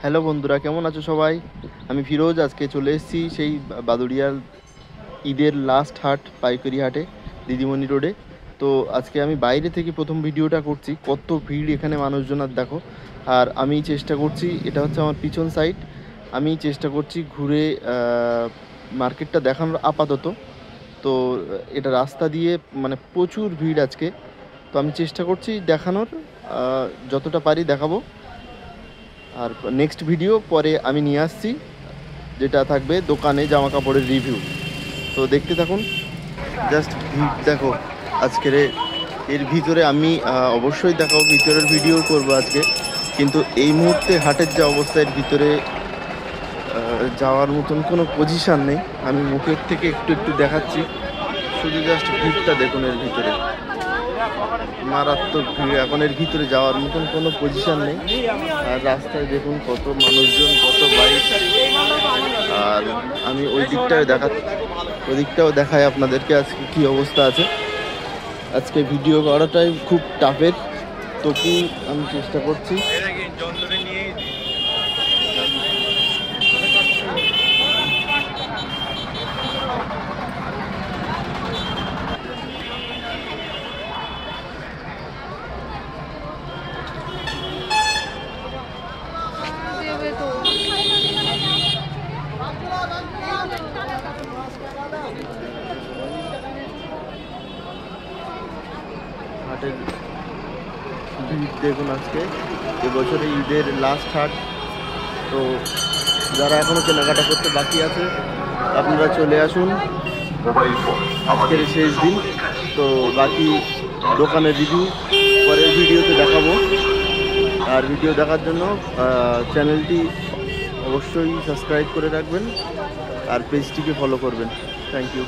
Hello বন্ধুরা, কেমন আছো সবাই? আমি ফিরোজ। আজকে চলে এসেছি সেই বাদুড়িয়ার ঈদের লাস্ট হাট, পাইকারি হাটে, দিদিমণি রোডে। তো আজকে আমি বাইরে থেকে প্রথম ভিডিওটা করছি। কত ভিড় এখানে মানুষজন, আর দেখো। আর আমি চেষ্টা করছি, এটা হচ্ছে আমার পিছন সাইড, আমি চেষ্টা করছি ঘুরে মার্কেটটা দেখানোর আপাতত। তো এটা রাস্তা দিয়ে মানে প্রচুর ভিড় আজকে। তো আমি চেষ্টা করছি দেখানোর, যতটা পারি দেখাবো। আর নেক্সট ভিডিও পরে আমি নিয়ে আসছি, যেটা থাকবে দোকানে জামা কাপড়ের রিভিউ। তো দেখতে থাকুন। জাস্ট ভিড় দেখো আজকের এর ভিতরে। আমি অবশ্যই দেখাবো, ভিতরের ভিডিও করব আজকে, কিন্তু এই মুহূর্তে হাটের যে অবস্থা, এর ভিতরে যাওয়ার মতন কোনো পজিশান নেই। আমি মুখের থেকে একটু একটু দেখাচ্ছি, শুধু জাস্ট ভিড়টা দেখুন। এর ভিতরে মারাত্মক ভিড়, এখন এর ভিতরে যাওয়ার মতন কোনো পজিশান নেই। আর রাস্তায় দেখুন কত মানুষজন, কত বাইক। আর আমি ওই দিকটাও দেখাই আপনাদেরকে আজকে কি অবস্থা আছে। আজকে ভিডিও করাটাই খুব টাফের, তবু আমি চেষ্টা করছি। হাটের ভিড় দেখুন আজকে, এবছরে ঈদের লাস্ট হাট। তো যারা এখনো কেনাকাটা করতে বাকি আছে, আপনারা চলে আসুন। আজকের শেষ দিন। তো বাকি দোকানের রিভিউ পরের ভিডিওতে দেখাবো। আর ভিডিও দেখার জন্য চ্যানেলটি অবশ্যই সাবস্ক্রাইব করে রাখবেন, আর পেজটিকে ফলো করবেন। Thank you.